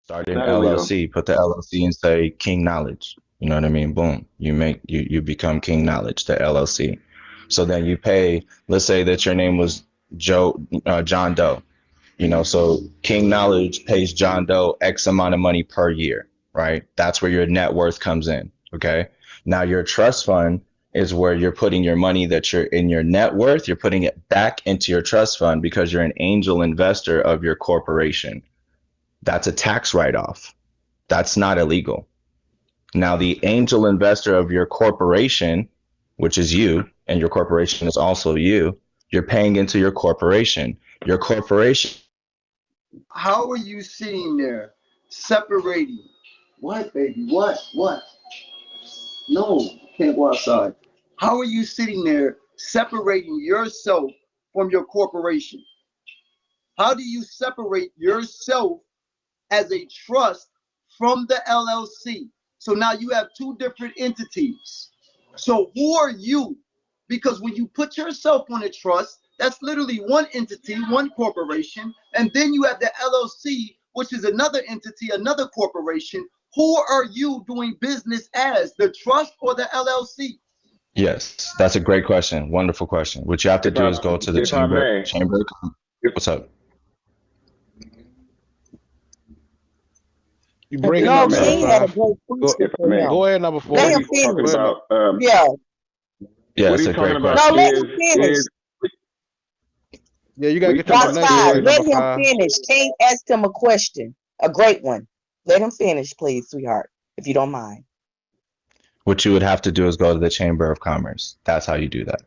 Start an Not illegal. LLC, put the LLC and say King Knowledge. You know what I mean? Boom. You become King Knowledge, the LLC. So then you pay, let's say that your name was John Doe. So King Knowledge pays John Doe X amount of money per year, right? That's where your net worth comes in. Okay. Now your trust fund is where you're putting your money that you're in your net worth, you're putting it back into your trust fund because you're an angel investor of your corporation. That's a tax write-off. That's not illegal. Now, the angel investor of your corporation, which is you, and your corporation is also you, you're paying into your corporation. Your corporation. How are you sitting there separating? What, baby? What? What? No, can't go outside. How are you sitting there separating yourself from your corporation? How do you separate yourself as a trust from the LLC? So now you have two different entities. So who are you? Because when you put yourself on a trust, that's literally one entity, one corporation, and then you have the LLC, which is another entity, another corporation. Who are you doing business as, the trust or the LLC? Yes, that's a great question. Wonderful question. What you have to If do I is go to the if I chamber. may, Chamber. if, What's up? You if bringing I up No, may, number King had a five. great Go question if I for may, him. go ahead, number Let what four. him he's talking Go finish. ahead, about, number. Yeah. Yeah, what it's he's a talking great about No, question. let him finish. Yeah, you what gotta he's get your talking Watch about five. pronunciation, is number Let him five. finish. King asked him a question, a great one. Let him finish, please, sweetheart, if you don't mind. What you would have to do is go to the Chamber of Commerce. That's how you do that.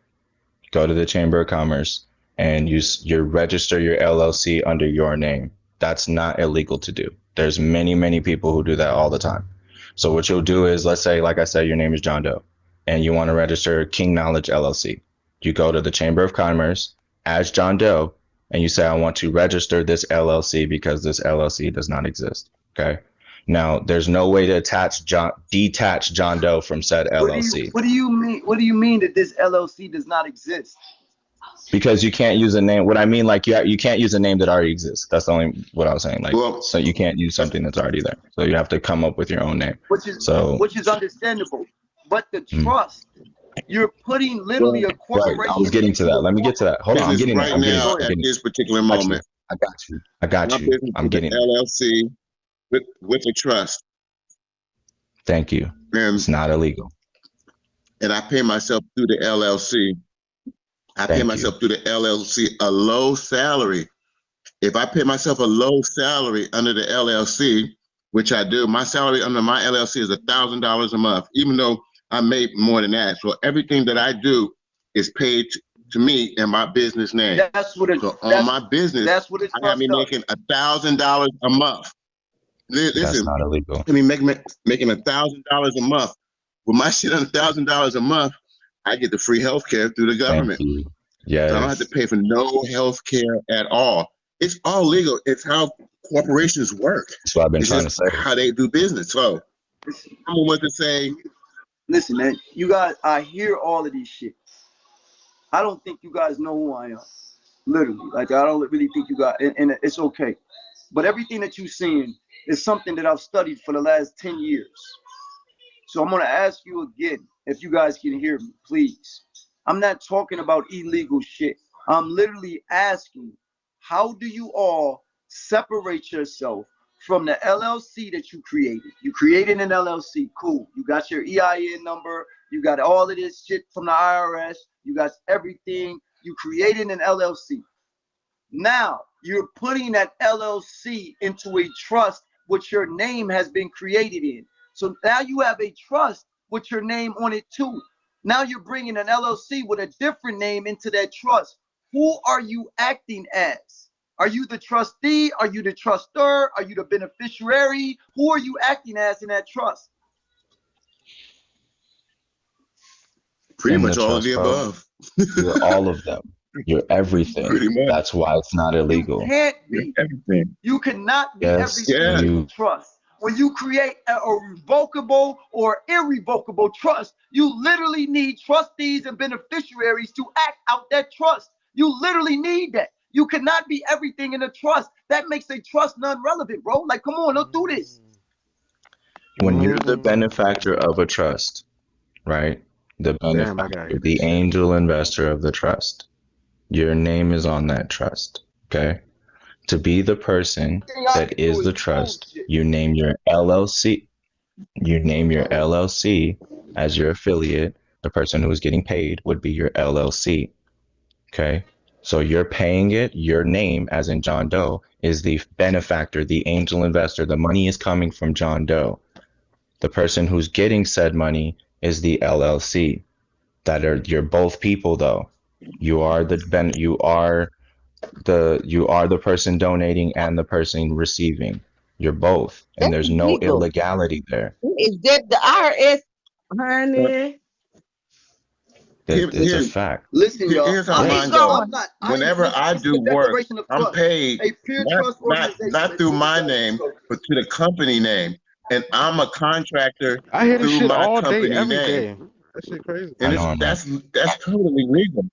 Go to the Chamber of Commerce and you register your LLC under your name. That's not illegal to do. There's many people who do that all the time. So what you'll do is, let's say, like I said, your name is John Doe, and you want to register King Knowledge LLC. You go to the Chamber of Commerce as John Doe, and you say, I want to register this LLC because this LLC does not exist. Okay. Now, there's no way to detach John Doe from said LLC. What do you mean? What do you mean that this LLC does not exist? Because you can't use a name. What I mean, like you can't use a name that already exists. That's the only what I was saying. Like, well, so you can't use something that's already there. So you have to come up with your own name. which is So, which is understandable. But the mm, trust, you're putting literally well, a right. I was corporation getting to into that. a Let me get to that. Hold on. I'm business getting there. right I'm getting there. now Go I'm ahead. at getting this particular there. I got you. moment. I got you. I My got you. business I'm is an getting there. LLC with a trust, Thank you. and It's not illegal. I pay myself through the LLC. I pay Thank you. myself through the LLC a low salary. If I pay myself a low salary under the LLC, which I do, my salary under my LLC is $1,000 a month, even though I make more than that. So everything that I do is paid to me in my business name. That's what it So on that's my business, that's what a I have trust me does. making $1,000 a month. That's Listen, not illegal. I mean, making $1,000 a month. With my shit on $1,000 a month, I get the free health care through the Thank government. you. So I don't have to Yes. pay for no health care at all. It's all legal. It's how corporations work. That's what I've been It's trying to just say. how they do business. So someone wants to say, Listen, man, you guys, I hear all of these shit. I don't think you guys know who I am. Literally. Like I don't really think you guys and it's okay. But everything that you're seeing is something that I've studied for the last 10 years. So I'm gonna ask you again, if you guys can hear me, please. I'm not talking about illegal shit. I'm literally asking, how do you all separate yourself from the LLC that you created? You created an LLC, cool. You got your EIN number, you got all of this shit from the IRS, you got everything. You created an LLC. Now you're putting that LLC into a trust which your name has been created in. So now you have a trust with your name on it too. Now you're bringing an LLC with a different name into that trust. Who are you acting as? Are you the trustee? Are you the trustor? Are you the beneficiary? Who are you acting as in that trust? pretty In the much all of trust, the bro. above. You're all of them. You're everything. Pretty much. That's why it's not You illegal. can't You're be. everything. You cannot be Yes, everything Yeah. in the you. trust. When you create a revocable or irrevocable trust, you literally need trustees and beneficiaries to act out that trust. You literally need that. You cannot be everything in a trust. That makes a trust non-relevant, bro. Like, come on, don't do this. When you're the benefactor of a trust, right? The Damn, I gotta benefactor, hear the this shit. angel investor of the trust. Your name is on that trust. Okay? To be the person Thing I that can do is is the prove trust, shit. you name your LLC. You name your LLC as your affiliate. The person who is getting paid would be your LLC. Okay? So you're paying it, your name, as in John Doe, is the benefactor, the angel investor. The money is coming from John Doe. The person who's getting said money is the LLC. You're both people though. You are the person donating and the person receiving. You're both, and That's there's no illegal. illegality there. Is that the IRS, honey? It's a Here, fact. Listen, y'all. here's how Keep mine Yes. goes. going. I'm not. Whenever Listen, I this is do the work, Declaration of I'm Trust, paid a pure trust organization. not through my Exactly. name, So, but to the company name, and I'm a contractor I hear this through shit my all day, company every name, day. That shit crazy. I and know I'm right. that's totally legal.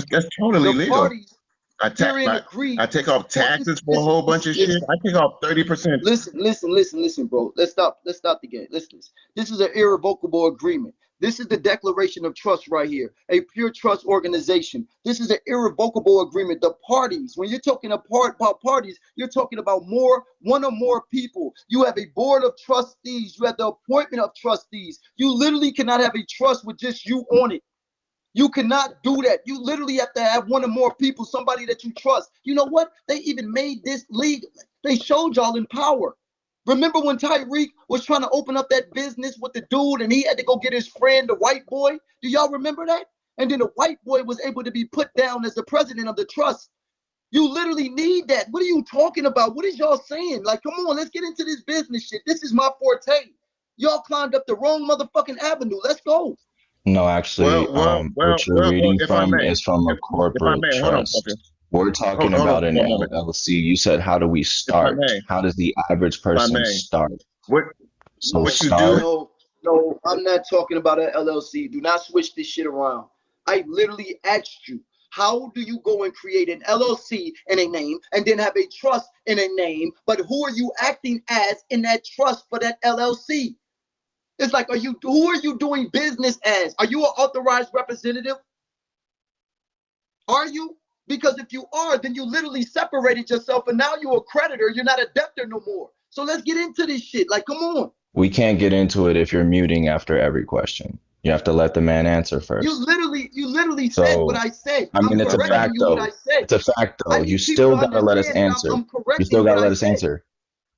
That's totally the legal. parties I ta- herein I, agree. I take off For taxes for a listen, whole bunch of shit. listen, I take off 30%. listen, bro. Let's stop the game. Listen, this is an irrevocable agreement. This is the Declaration of Trust right here, a pure trust organization. This is an irrevocable agreement. The parties, when you're talking about parties, you're talking about one or more people. You have a board of trustees. You have the appointment of trustees. You literally cannot have a trust with just you on it. You cannot do that. You literally have to have one or more people, somebody that you trust. You know what? They even made this legal. They showed y'all in power. Remember when Tyreek was trying to open up that business with the dude and he had to go get his friend, the white boy? Do y'all remember that? And then the white boy was able to be put down as the president of the trust. You literally need that. What are you talking about? What is y'all saying? Like, come on, let's get into this business shit. This is my forte. Y'all climbed up the wrong motherfucking avenue. Let's go. No, actually, what you're reading If I from may, is from a if I corporate may, hold on, Puffy. trust. We're talking Hold on about an for a moment. LLC. You said, how do we If I start? may, How does the average if I person may, start? what So what you do? start, No, I'm not talking about an LLC. Do not switch this shit around. I literally asked you, how do you go and create an LLC in a name and then have a trust in a name? But who are you acting as in that trust for that LLC? It's like, who are you doing business as? Are you an authorized representative? Are you? Because if you are, then you literally separated yourself and now you're a creditor. You're not a debtor no more. So let's get into this shit. Like, come on. we can't get into it if you're muting after every question. You have to let the man answer You first. literally said what So, I said. I I'm mean, it's a correcting fact you what I though. said. It's a fact I though. You need people still to gotta let us understand that answer. I'm You correcting still what gotta I let us said. answer,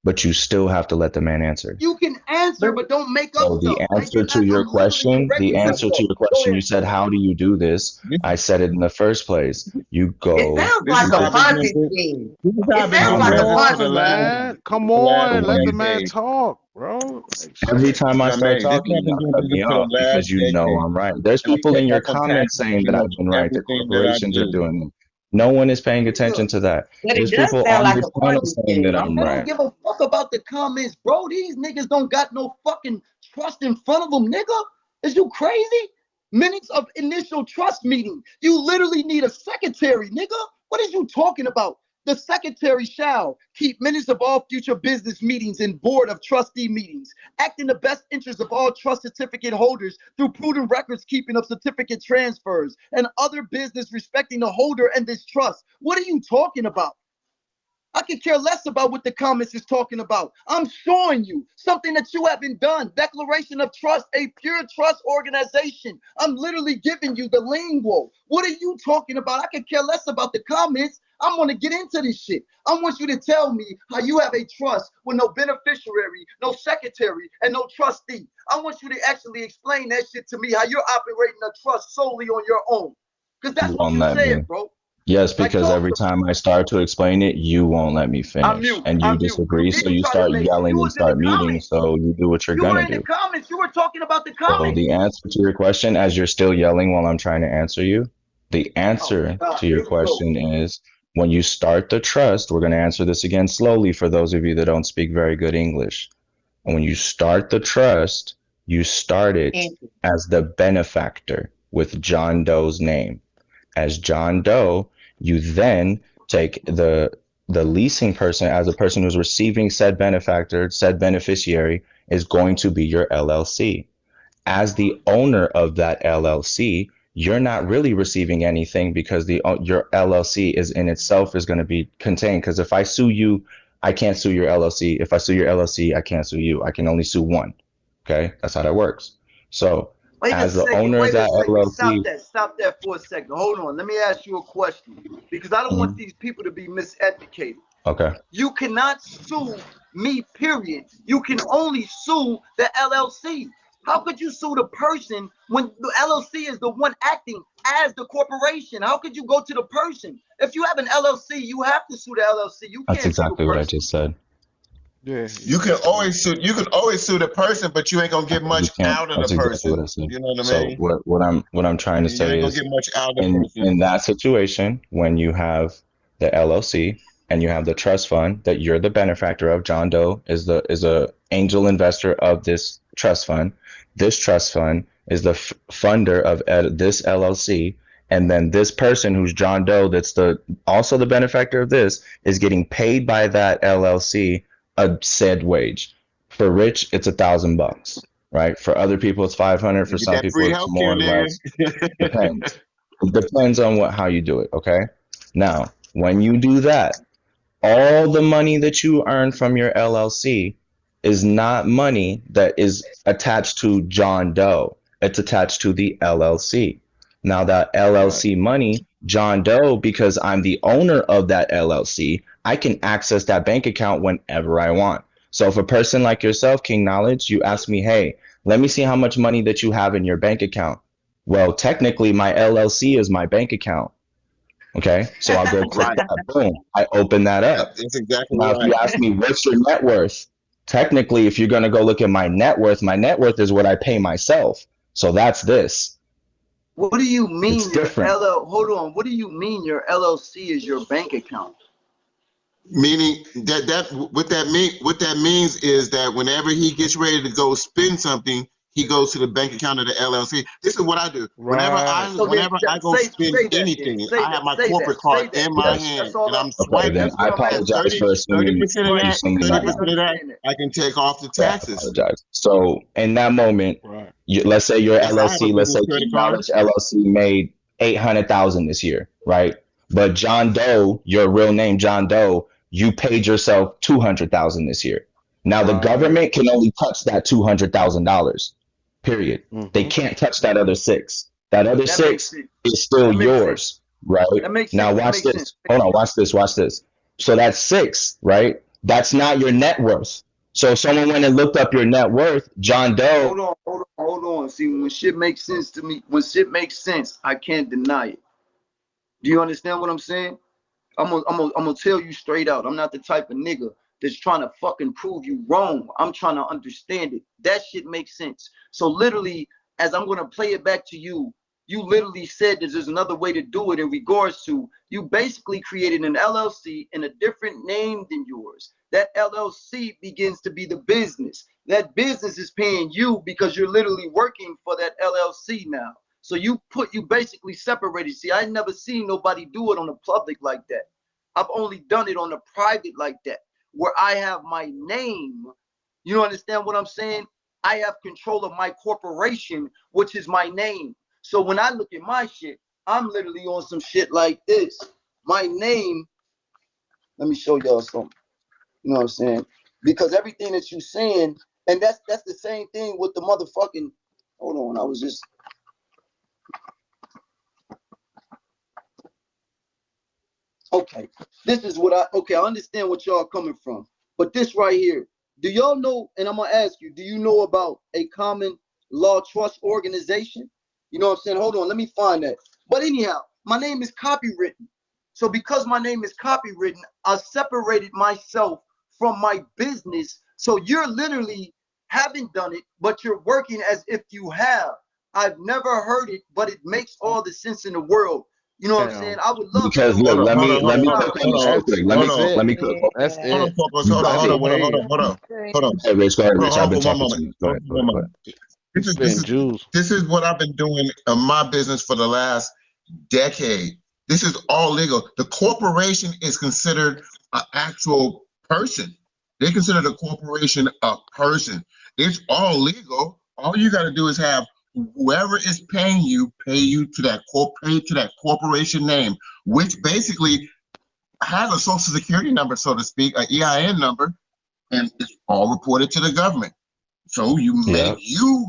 but you still have to let the man answer. You can answer, but don't make up So stuff. I'm literally the correcting answer to myself. your Go question, you ahead. said, how do you do this? This, I said it in the first place. You It go, sounds this like is you a how I've been doing Ponzi this. scheme. This is how It I've been sounds doing like Come a business for Ponzi the on, last scheme. man. Come for the last on. Let the 20 when man days. talk, bro. Like, every shit. time I If I start may, this is how talking, I've been y'all doing cut business me for the off last because you know decade, I'm right. There's and I people pay in your myself comments taxes saying pretty that much I've been right, that everything that I corporations are do. doing it. No one is paying attention Nigga, to that. But it There's does people sound on like this a panel Ponzi saying that scheme. I'm I right. don't give a fuck about the comments, bro. These niggas don't got no fucking trust in front of them, nigga. Is you crazy? Minutes of initial trust meeting. You literally need a secretary, nigga. What is you talking about? The secretary shall keep minutes of all future business meetings and board of trustee meetings, act in the best interest of all trust certificate holders through prudent records keeping of certificate transfers and other business respecting the holder and this trust. What are you talking about? I could care less about what the comments is talking about. I'm showing you something that you haven't done. Declaration of Trust, a pure trust organization. I'm literally giving you the lingo. What are you talking about? I could care less about the comments. I'm going to get into this shit. I want you to tell me how you have a trust with no beneficiary, no secretary, and no trustee. I want you to actually explain that shit to me, how you're operating a trust solely on your own. Because that's You what won't you let me. said, bro. Yes, Like, because talk every to me. time I start to explain it, you won't let me I'm finish. mute. And you I'm mute. You disagree, so didn't you try to start make it. yelling You and was in the start muting, comments. so you do what you're You were gonna in the do. comments. You were talking about the So the comments. answer to your question, as you're still yelling while I'm trying to answer you, the Oh my answer God. to your Here we go. question is when you start the trust, we're going to answer this again slowly for those of you that don't speak very good English. And when you start the trust, you start it And as the benefactor with John Doe's name. As John Doe, You then take the leasing person as a person who's receiving said benefactor, said beneficiary is going to be your LLC. As the owner of that LLC, you're not really receiving anything because your LLC is in itself is going to be contained. Because if I sue you, I can't sue your LLC. If I sue your LLC, I can't sue you. I can only sue one. Okay, that's how that works. So Wait a as the second. owner of Wait a that second. LLC, Stop that for a second. Hold on. Let me ask you a question because I don't want mhm, these people to be miseducated. okay, You cannot sue me, period. You can only sue the LLC. How could you sue the person when the LLC is the one acting as the corporation? How could you go to the person? If you have an LLC, you have to sue the LLC. You that's can't sue the exactly what I person. just said. Yeah, You you can got to. always sue. You can always sue the person, but you ain't gonna get You much can't. out of the That's exactly what I person. said. You know what I So mean? what I'm trying to You say ain't gonna is get much out of the person. in that situation, when you have the LLC and you have the trust fund that you're the benefactor of, John Doe is a angel investor of this trust fund. This trust fund is the funder of this LLC, and then this person who's John Doe, that's the also the benefactor of this, is getting paid by that LLC a said wage. For Rich, it's $1,000, right? For other people, it's 500. You For get some that people, free it's healthcare, more or less. nigga. Depends. It depends on how you do it, okay? Now, when you do that, all the money that you earn from your LLC is not money that is attached to John Doe. It's attached to the LLC. Now, that Right. LLC money, John Doe, because I'm the owner of that LLC, I can access that bank account whenever I want. So if a person like yourself, King Knowledge, you ask me, hey, let me see how much money that you have in your bank account. Well, technically, my LLC is my bank account. Okay, so I'll go click Right. that. Boom, I open that Yep, up. that's exactly Now, if you right. ask me what's your net worth, technically, if you're going to go look at my net worth is what I pay myself. So that's this. What do you It's mean your different. Hold on. What do you mean your LLC is your bank account? Meaning what that means is that whenever he gets ready to go spend something, he goes to the bank account of the LLC. This is what I do. Right. So then Whenever I go spend say that then. anything, Say I have that. my Say that. corporate card Say that. in my That's hand that's all and I I'm Okay, swiping. then that's I what I'm asking. apologize for 30% of assuming Right. you that, assuming that. 30% of that, Understand that. I can take off the Okay, I taxes. apologize. So in that moment, Right. let's say your Yes, I have a LLC, let's say business credit King card. Knowledge LLC made 800,000 this year, right? But John Doe, your real name John Doe, you paid yourself 200,000 this year. Now the Right. government can only touch that $200,000. Period. They Mm-hmm. can't touch that other six. That other That makes six sense. is still That makes sense. yours, right? That makes Now sense. That watch makes sense. this. Hold on, watch this, watch this. So that's six, right? That's not your net worth. So if someone went and looked up your net worth, John Doe. Hold on. See, when shit makes sense to me, when shit makes sense, I can't deny it. Do you understand what I'm saying? I'm gonna tell you straight out. I'm not the type of nigga that's trying to fucking prove you wrong. I'm trying to understand it. That shit makes sense. So literally, as I'm gonna play it back to you, you literally said that there's another way to do it in regards to you basically created an LLC in a different name than yours. That LLC begins to be the business. That business is paying you because you're literally working for that LLC now. So you basically separated. See, I never seen nobody do it on the public like that. I've only done it on the private like that, where I have my name. You understand what I'm saying? I have control of my corporation, which is my name. So when I look at my shit, I'm literally on some shit like this. My name, let me show y'all something. You know what I'm saying? Because everything that you saying, and that's the same thing with the motherfucking. Hold on, I was just okay. This is what I understand what y'all coming from. But this right here, do y'all know, and I'm gonna ask you, do you know about a common law trust organization? You know what I'm saying? Hold on, let me find that. But anyhow, my name is copywritten. So because my name is copywritten, I separated myself from my business. So you're literally haven't done it, but you're working as if you have. I've never heard it, but it makes all the sense in the world. You know what I'm saying? Damn. I would love to Because know look, Hold on, more. hold on, hold let on, me hold click on, on hold this on, real That's quick. hold on, Let it. me click. That's hold it. on, focus, You hold on, got hold it. on, hold on, hold on, hold on, hold on, Hey, Rich, go ahead, Rich. I've been for one talking to moment. you. Go Hold ahead, on go for one ahead, go ahead. moment. You spitting juice. This is what I've been doing in my business for the last decade. This is all legal. The corporation is considered an actual person. They consider the corporation a person. It's all legal. All you got to do is have whoever is pay you to that corporation name, which basically has a social security number, so to speak, an EIN number, and it's all reported to the government. So you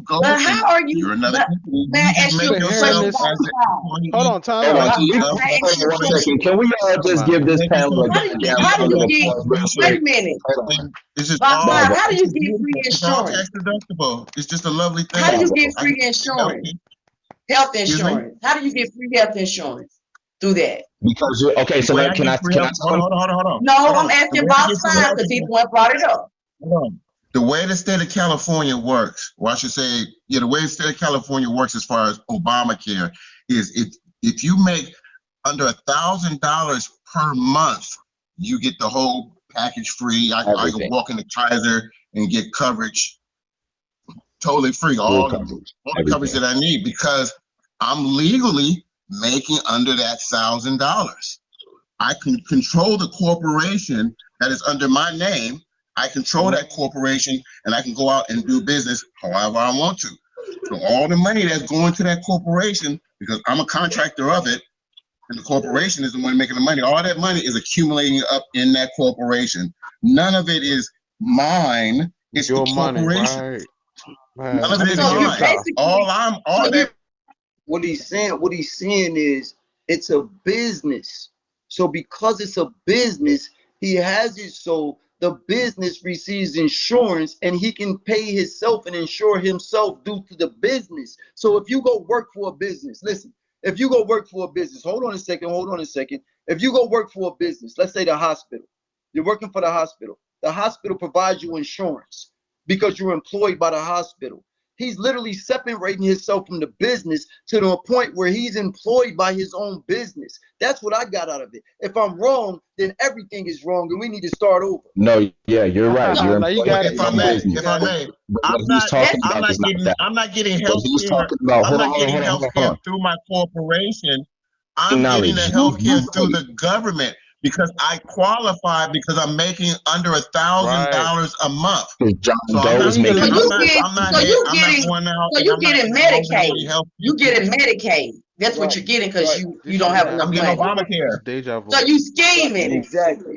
go But and how are you? you're another But company. may You I just ask make you Been a hearing yourself question, this. as Dr. the Paul? Hold on, time Hold out. on, Dr. can we, Paul, may I ask you a one question? second. Can we all Come just on. give this make panel yourself a How do you, goddamn how do round of you get, applause real wait quick? a minute, Hold on. and it's just Bob, all No, Bob, but how do it's you just get free beautiful. It's all tax insurance? deductible. It's just a lovely How do thing. you Bob, get I free get health insurance? care. Health Excuse me. insurance. How do you get free health insurance through that? because you okay, The so way now I get free can I health. tell him? No, Hold I'm on. The asking way I Bob get free side health because he's the insurance. one brought it up. Hold on. The way the state of California works, or I should say, yeah, the way the state of California works as far as Obamacare is if you make under $1,000 per month, you get the whole package free. I can Everything. walk into Kaiser and get coverage totally free, Full all coverage. the coverage Everything. that I need because I'm legally making under that $1,000. I can control the corporation that is under my name. I control that corporation and I can go out and do business however I want to. So all the money that's going to that corporation, because I'm a contractor of it, and the corporation is the one making the money, all that money is accumulating up in that corporation. None of it is mine. It's the Your money, corporation. right? None Man, of I it need is to So get a you mine. car. basically, All so you, that. What he's saying is it's a business. So because it's a business, he has it so the business receives insurance and he can pay himself and insure himself due to the business. So if you go work for a business, listen, if you go work for a business, hold on a second. If you go work for a business, let's say the hospital, you're working for the hospital. The hospital provides you insurance because you're employed by the hospital. He's literally separating himself from the business to the point where he's employed by his own business. That's what I got out of it. If I'm wrong, then everything is wrong and we need to start over. No, yeah, you're right. You're Now you employed got by it. If your I own may, business. if I may, But what I'm he's not, talking that's, about is not that. I'm not getting What health he's care. talking about, I'm hold on, not hold on, getting hold on, health hold on, hold care on. through my corporation. I'm getting the Knowledge. health care You through pay. the government because I qualify because I'm making under Right. $1,000 a month. Because John So I'm Doe not is so making spending. you over get, I'm not going out so and you I'm not getting exposing Medicaid. any health You care. getting Medicaid. That's what Right, you're getting because right. you This don't shit have I'm enough happened. getting money. Obamacare. It's deja So vu. you Right, scheming.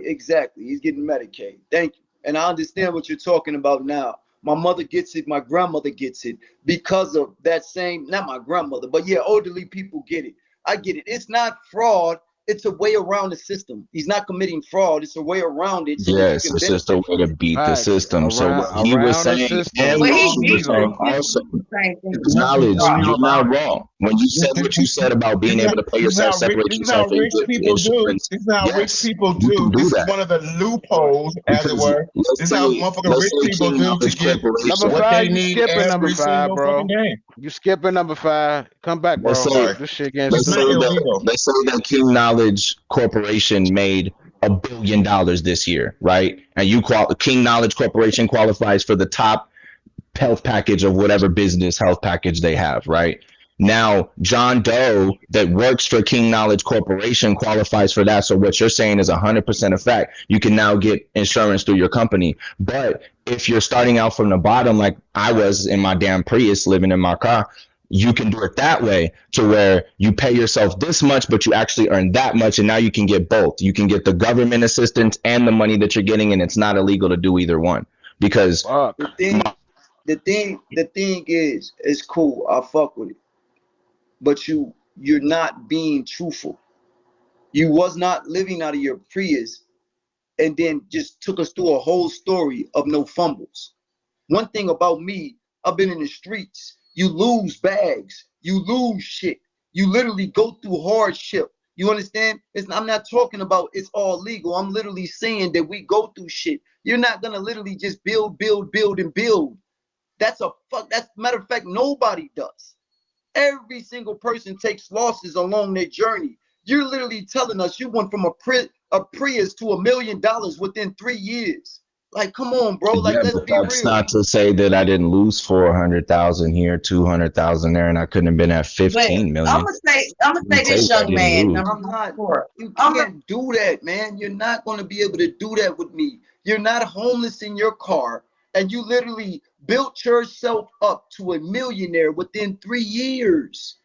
exactly. He's getting Medicaid. Thank you. And I understand what you're talking about now. My mother gets it, my grandmother gets it because of that same, not my grandmother, but yeah, elderly people get it. I get it. It's not fraud, it's a way around the system. He's not committing fraud, it's a way around it so that you yes, can it's just a benefit way from to it. beat the Facts. system. So what he was Around the saying and system. Well, It's what all he you were saying legal. this also, is the same thing There's that nothing you knowledge, brought illegal you're up. not about it. wrong. When you said what you said about being able to pay yourself, separate This is how yourself, and rich get people do. insurance, This is how rich yes, people you can do. do This is that. one of the Right. loopholes, as it Because were. This is how motherfucking let's rich say people King do to Knowledge get Number Corporation, what they five, you need skipping number every five, single bro. fucking day. You skipping number five. Come back, let's bro. say Sorry. This shit getting It's let's say not stupid. that illegal. King Knowledge Corporation made $1 billion this year, right? And King Knowledge Corporation qualifies for the top health package of whatever business health package they have, right? Now, John Doe that works for King Knowledge Corporation qualifies for that. So what you're saying is 100% a fact. You can now get insurance through your company. But if you're starting out from the bottom, like I was in my damn Prius living in my car, you can do it that way to where you pay yourself this much, but you actually earn that much. And now you can get both. You can get the government assistance and the money that you're getting. And it's not illegal to do either one because The Fuck. thing, my, the thing is, it's cool. I fuck with it. But you're not being truthful. You was not living out of your Prius and then just took us through a whole story of no fumbles. One thing about me, I've been in the streets. You lose bags, you lose shit. You literally go through hardship. You understand? I'm not talking about it's all legal. I'm literally saying that we go through shit. You're not gonna literally just build, and build. That's a fuck. That's matter of fact, nobody does. Every single person takes losses along their journey. You're literally telling us you went from a Prius to $1 million within 3 years. Like, come on, bro. Like, Yeah, let's but be that's real. not to say that I didn't lose 400,000 here, 200,000 there, and I couldn't have been at But 15 I'm million. gonna You say say this, that I young didn't man. lose. Number I'm not, four. you can't do that, man. You're not going to be able to do that with me. You're not homeless in your car, and you literally built yourself up to a millionaire within 3 years.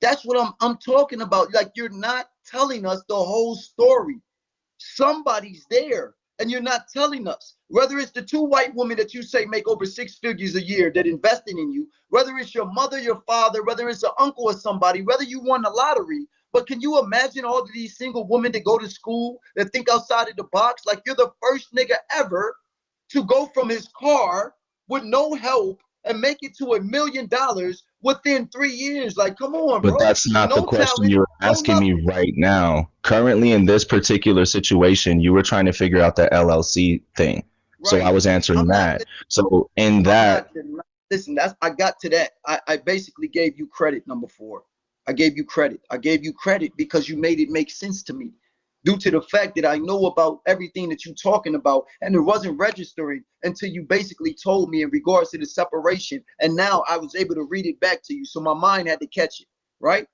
That's what I'm talking about. Like, you're not telling us the whole story. Somebody's there, and you're not telling us. Whether it's the two white women that you say make over 6 figures a year that invested in you, whether it's your mother, your father, whether it's an uncle or somebody, whether you won the lottery. But can you imagine all of these single women that go to school that think outside of the box? Like, you're the first nigga ever to go from his car with no help and make it to $1 million within 3 years. Like, come on, But bro. that's not the No question talent, you're no asking me nothing. right now. Currently, in this particular situation, you were trying to figure out the LLC thing. So I Right. was answering I'm not that. So in I'm that, not listen, that's I got to that. I basically gave you credit, number four. I gave you credit. I gave you credit because you made it make sense to me. Due to the fact that I know about everything that you're talking about, and it wasn't registering until you basically told me in regards to the separation. And now I was able to read it back to you. So my mind had to catch it, right?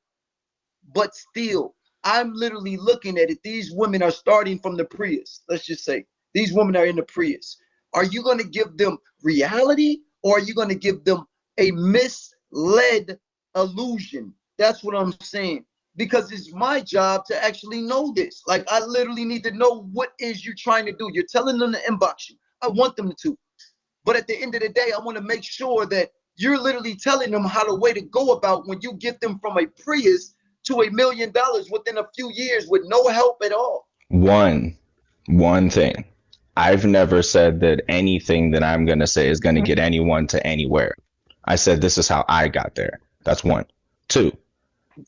But still, I'm literally looking at it. These women are starting from the Prius. Let's just say these women are in the Prius. Are you going to give them reality, or are you going to give them a misled illusion? That's what I'm saying. Because it's my job to actually know this. Like, I literally need to know what is you trying to do. You're telling them to inbox you. I want them to. But at the end of the day, I want to make sure that you're literally telling them how the way to go about when you get them from a Prius to $1 million within a few years with no help at all. one thing. I've never said that anything that I'm going to say is going to get anyone to anywhere. I said this is how I got there. That's one. Two,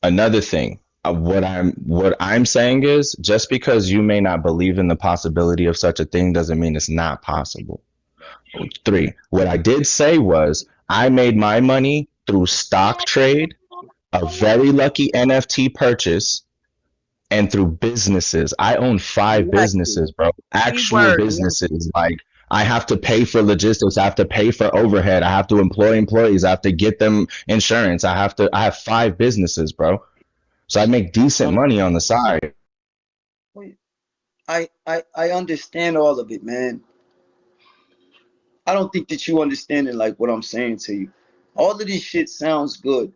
another thing. What I'm saying is just because you may not believe in the possibility of such a thing doesn't mean it's not possible. Three, what I did say was I made my money through stock trade, a very lucky NFT purchase, and through businesses. I own five Lucky. businesses, bro. Actual Keyword lucky. businesses. Like I have to pay for logistics. I have to pay for overhead. I have to employ employees. I have to get them insurance. I have five businesses, bro. So I make decent Um, money on the side. I understand all of it, man. I don't think that you understanding like what I'm saying to you. All of this shit sounds good,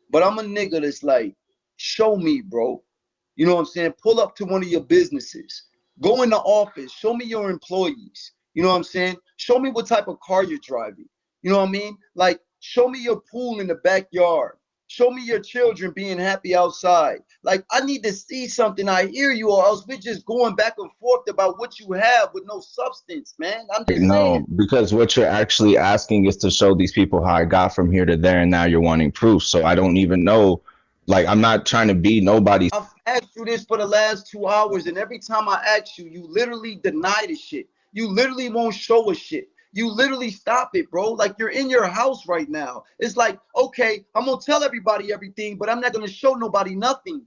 but I'm a nigga that's like, show me, bro. You know what I'm saying? Pull up to one of your businesses. Go in the office. Show me your employees. You know what I'm saying? Show me what type of car you're driving. You know what I mean? Like, show me your pool in the backyard. Show me your children being happy outside. Like, I need to see something. I hear you, or else we're just going back and forth about what you have with no substance, man. I'm just No, saying. because what you're actually asking is to show these people how I got from here to there, and now you're wanting proof. So I don't even know. Like, I'm not trying to be nobody. I've asked you this for the last 2 hours, and every time I ask you, you literally deny the shit. You literally won't show us shit. You literally stop it, bro. Like, you're in your house right now. It's like, okay, I'm gonna tell everybody everything, but I'm not gonna show nobody nothing.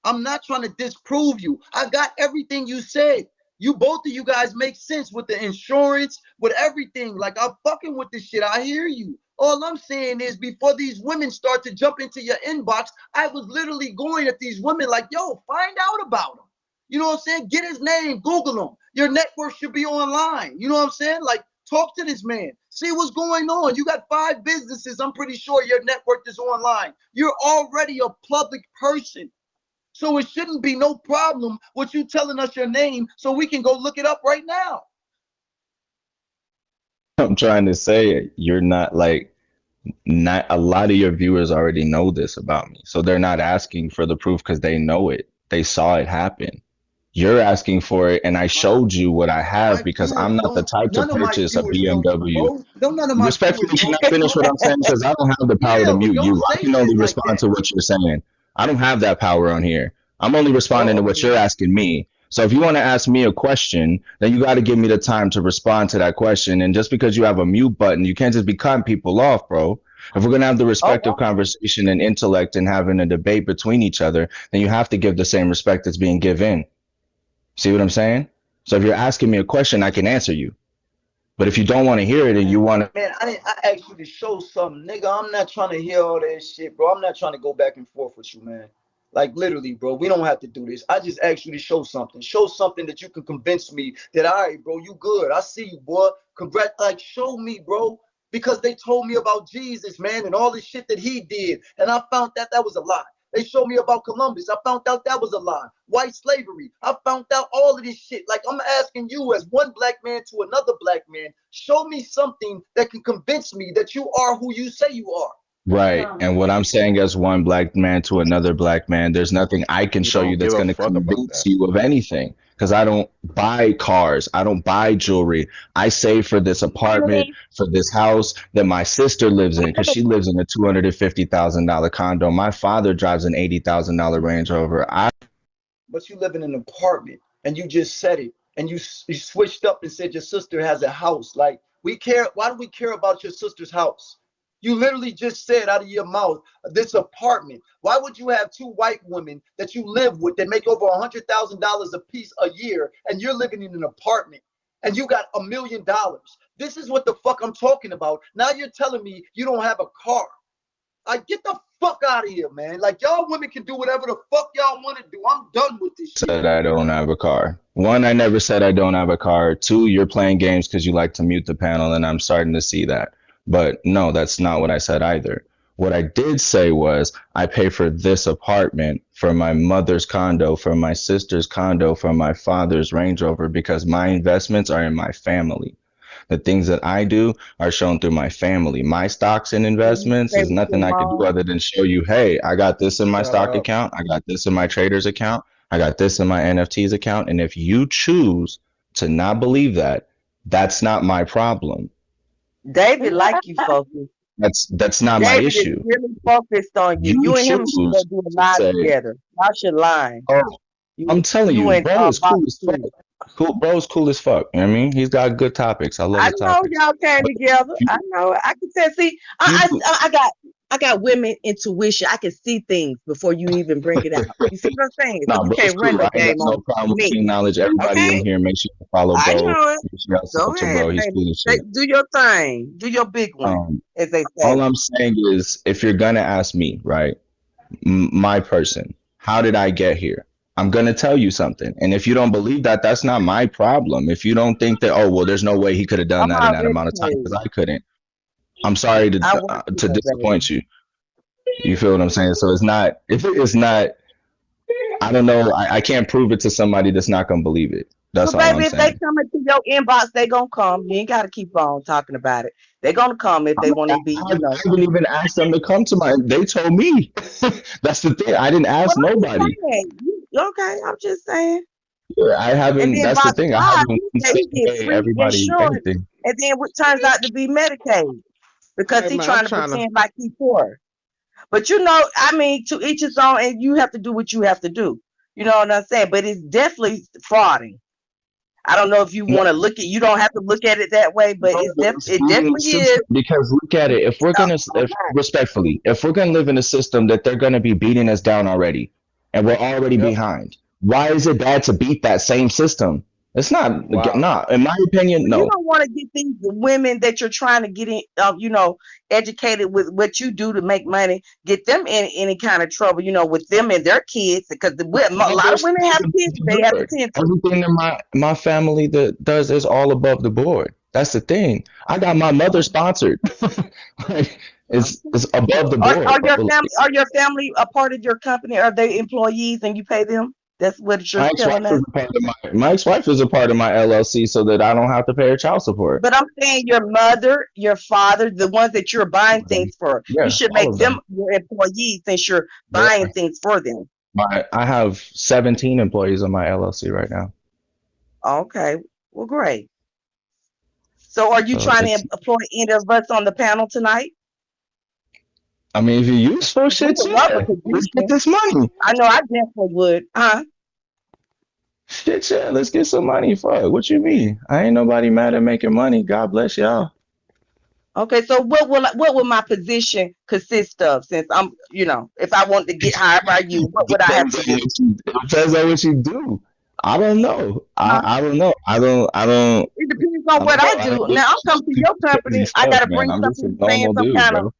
I'm not trying to disprove you. I got everything you said. You both of you guys make sense with the insurance, with everything. Like, I'm fucking with this shit. I hear you. All I'm saying is before these women start to jump into your inbox, I was literally going at these women like, yo, find out about him. You know what I'm saying? Get his name, Google him. Your network should be online. You know what I'm saying? Like, talk to this man. See what's going on. You got five businesses. I'm pretty sure your network is online. You're already a public person. So it shouldn't be no problem with you telling us your name so we can go look it up right now. I'm trying to say you're not like not a lot of your viewers already know this about me. So they're not asking for the proof because they know it. They saw it happen. You're asking for it, and I My, showed you what I have my because viewers I'm not the don't, type to none of my purchase a viewers know you, BMW. bro. No, none of my viewers Respectfully, can know I you, finish bro. what I'm saying? Because I don't have the power to Yeah, but mute don't you. I say can only shit like respond that. to what you're saying. I don't have that power on here. I'm only responding Oh, to what okay. you're asking me. So if you want to ask me a question, then you got to give me the time to respond to that question. And just because you have a mute button, you can't just be cutting people off, bro. If we're gonna have the All respectful right. conversation and intellect and having a debate between each other, then you have to give the same respect that's being given. See what I'm saying? So if you're asking me a question, I can answer you. But if you don't want to hear it and you want to, Man, I asked you to show something, nigga. I'm not trying to hear all that shit, bro. I'm not trying to go back and forth with you, man. Like literally, bro. We don't have to do this. I just asked you to show something. Show something that you can convince me that all right, bro, you good. I see you, boy. Congrats. Like, show me, bro. Because they told me about Jesus, man, and all the shit that he did. And I found that that was a lie. They showed me about Columbus. I found out that was a lie. White slavery. I found out all of this shit. Like, I'm asking you, as one black man to another black man, show me something that can convince me that you are who you say you are. right. And what I'm saying as one black man to another black man, there's nothing I can You show you don't that's give a going to fuck about convince that. you of anything. Because I don't buy cars. I don't buy jewelry. I save for this apartment, Really? for this house that my sister lives in, because she lives in a $250,000 condo. My father drives an $80,000 Range Rover. But you live in an apartment and you just said it and you switched up and said your sister has a house. Like, we care. Why do we care about your sister's house? You literally just said out of your mouth this apartment. Why would you have two white women that you live with that make over $100,000 a piece a year and you're living in an apartment and you got $1 million? This is what the fuck I'm talking about. Now you're telling me you don't have a car. Like, get the fuck out of here, man. Like, y'all women can do whatever the fuck y'all want to do. I'm done with this shit. Said I don't have a car. One, I never said I don't have a car. Two, you're playing games because you like to mute the panel, and I'm starting to see that. But no, that's not what I said either. What I did say was I pay for this apartment, for my mother's condo, for my sister's condo, for my father's Range Rover because my investments are in my family. The things that I do are shown through my family. My stocks and And you investments stay is with your nothing I could do mom? other than show you, hey, I got this in my Shut stock up. account, I got this in my traders account, I got this in my NFTs account. And if you choose to not believe that, that's not my problem. David like you focused. That's not my David is issue. really focused on you. You You and him should go choose do a to live say, together. Y'all should line. oh, I'm You telling you you, and bro is Bob cool as fuck. too. Cool, bro's cool as fuck. You know what I mean? He's got good topics. I love I his know topics. y'all came But together. if I know. I can tell. See, you I got women intuition. I can see things before you even bring it out. You see what I'm saying? So nah, you bro's can't run cool. I no ain't got game no on problem with me. King Knowledge. Everybody in Okay? here, make sure you follow I bro. know it. Make sure y'all Go sub to ahead, bro. He's baby. cool as shit. Do your thing. Do your big one, Um, as they all say. I'm saying is, if you're gonna ask me, right, my person, how did I get here? I'm gonna tell you something, and if you don't believe that, that's not my problem. If you don't think that, oh well, there's no way he could have done I'm that in that already amount of time because paid. I couldn't. I'm sorry I work to for baby. disappoint you. You feel what I'm saying? So it's not if it is not. I don't know. I can't prove it to somebody that's not gonna believe it. Well, That's all I'm baby, if they saying. come into your inbox, they gonna come. You ain't gotta keep on talking about it. They gonna come if they want I to be, I haven't even asked them to come to my. They told me. That's the thing. I didn't Well, ask I'm just nobody. saying. Okay, I'm just saying. Yeah, I And haven't. then That's the Bob thing. I Five, haven't he said said, he get hey, free everybody, insurance, anything. and then what turns out to be Medicaid because Hey he man, I'm trying to trying to. pretend like he poor. But I mean, to each his own, and you have to do what you have to do. You know what I'm saying? But it's definitely frauding. I don't know if you No, want to look at. You don't have to look at it that way, but no, it's it being in the definitely is. system because look at it. If we're gonna, if respectfully, if we're gonna live in a system that they're gonna be beating us down already, and we're already Yep. behind, why is it bad to beat that same system? It's not. Wow. Not in my opinion. Well, you No. don't want to get these women that you're trying to get in, educated with what you do to make money. Get them in any kind of trouble, with them and their kids, because a My lot of women understanding have is kids above that the they have to board. tend to. Everything that my family that does is all above the board. That's the thing. I got my mother sponsored. Like it's above the board, bro. Like, Are your family a part of your company? Are they employees and you pay them? That's what you're my telling ex-wife is us. a part of my ex-wife is a part of my LLC so that I don't have to pay her child support. But I'm saying your mother, your father, the ones that you're All buying of them. things for, you Yeah, should all make of them them. your employees since you're They buying are. things for them. I have 17 employees on my LLC right now. Okay, well, great. So are you So trying to it's employ any of us on the panel tonight? I mean if you're useful 'Cause we shit, would love a yeah. Let's get position. this money. I know I definitely would. Huh? Shit, yeah, let's get some money. Fuck, what you mean? I ain't nobody mad at making money. God bless y'all. Okay, so what will my position consist of? Since if I want to get hired by you, what would I have Depends to on do? what you depends on what you do. I don't know. Huh? I don't know. It depends on what I I do. don't Now I'm listen coming to to your crazy company. I stuff, gotta man. bring I'm just a something saying normal some dude, kind of. bro.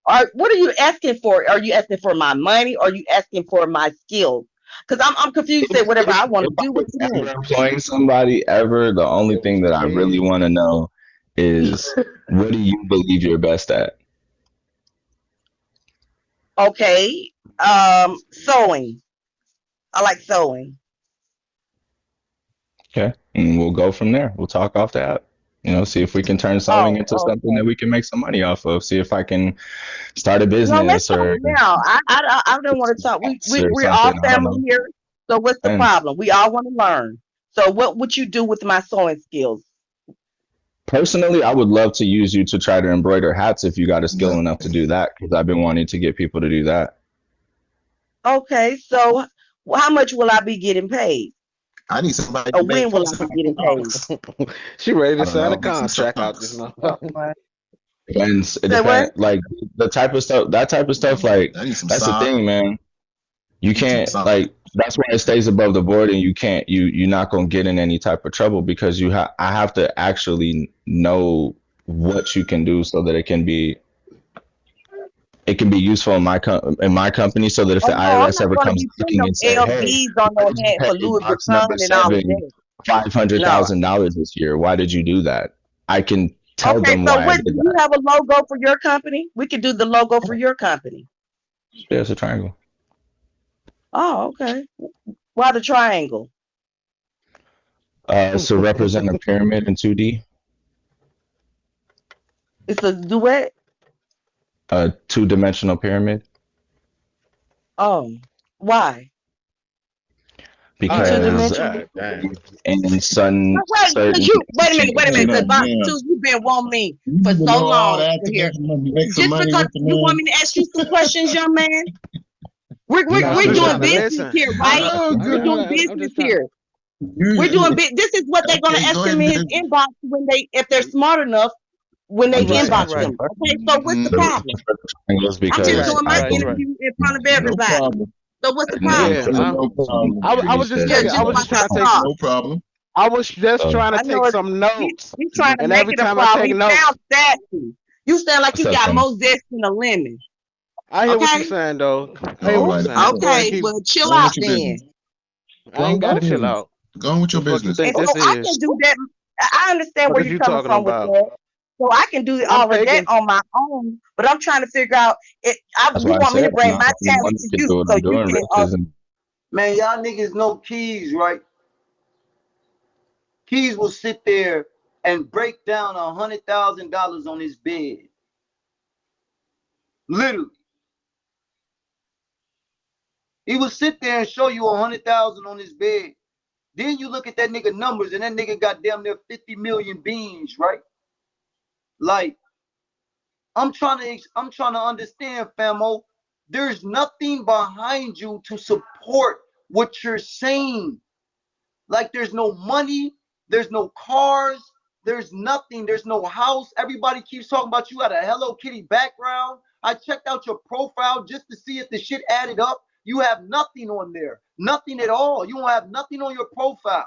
Or what are you asking for? Are you asking for my money? Or are you asking for my skills? Because I'm confused. Say whatever I want If to I do. What was you ever mean? employing somebody ever, the only thing that I really want to know is what do you believe you're best at? Okay. Sewing. I like sewing. Okay. And we'll go from there. We'll talk off the app. See if we can turn sewing Oh, into something okay. that we can make some money off of. See if I can start a No, let's business talk or now. I don't want to talk. or We're all something. I don't family know. here. So what's the And problem? We all want to learn. So what would you do with my sewing skills? personally, I would love to use you to try to embroider hats if you got a skill But enough to do that, because I've been wanting to get people to do that. Okay, so how much will I be getting paid? I need somebody Or to make when will I post be getting paid? She ready I to don't sign a know. make some contract out this songs. motherfucker. Depends. It Say what? depends. Like the type of stuff, that type of stuff. Like I need some that's the songs. thing, man. You Some can't songs. like that's why it stays above the board, and you can't you're not gonna get in any type of trouble because I have to actually know what you can do so that it can be useful in my company so that if Oh the no, I'm IRS not ever gonna comes be putting looking no and say, "Hey, LVs on why no did you hat for pay Louis box number Vuitton and all of seven that. No. $500,000 this year? Why did you do that?" I can tell Okay, them so why I what did do you that. have a logo for your company? We could do the logo for your company. Yeah, it's a triangle. Oh, okay. Why the triangle? So represent a pyramid in 2D, It's a duet. a two-dimensional pyramid, Oh, why? Oh Two yeah, because dimensional. god damn. in some Wait, cause certain you wait a Sit minute, cause up, Box man. Two, you've been wanting me You for need to so know all long that to to hear. make some Just money because with the you want man. me to ask you some questions, young man. We're we're, No, not I'm we're just doing trying to really. business listen. here, I right? know, We're good. doing I'm business just trying. here. We're doing You, this is what they're gonna okay, ask go him ahead, in his business. inbox when they if they're smart enough when they I'm You just right. You inbox right. answering him. Okay, so what's the the Mm, reason problem? for the triangles I'm You just because right. doing You my I right. You believe right. interview in front of no everybody. problem. So what's the in problem? Yeah. No problem. I was just Yeah, that taking. I just was watch just you I trying to take. talk. No problem. I was just so trying to I know take it. some He, notes, he's trying to and make every it a time I problem. take He notes, sounds sassy. You sound like what's you up, got Sam? more zest than a lemon. I hear what you're Okay? saying though. I hear All what you're right. saying. But go ahead and Okay, keep. well chill Go on out with your then. business. Go I on ain't with got your to chill business. out. Go on with The your fuck you business. think And so this I is? can do that. I understand Fuck where is you're you coming talking from with about? that. So I can do I'm all of that taking. on my own, but I'm trying to figure out it. That's You why I want me said to bring my I'm talent wanting to to you do what so I'm you doing. can Rich isn't. Man, y'all niggas know Keys, right? Keys will sit there and break down $100,000 on his bed. Literally. He will sit there and show you 100,000 on his bed. Then you look at that nigga numbers and that nigga got damn near 50 million beans, right? Like, I'm trying to understand, famo. There's nothing behind you to support what you're saying. Like there's no money, there's no cars, there's nothing, there's no house. Everybody keeps talking about you had a Hello Kitty background. I checked out your profile just to see if the shit added up. You have nothing on there, nothing at all. You don't have nothing on your profile.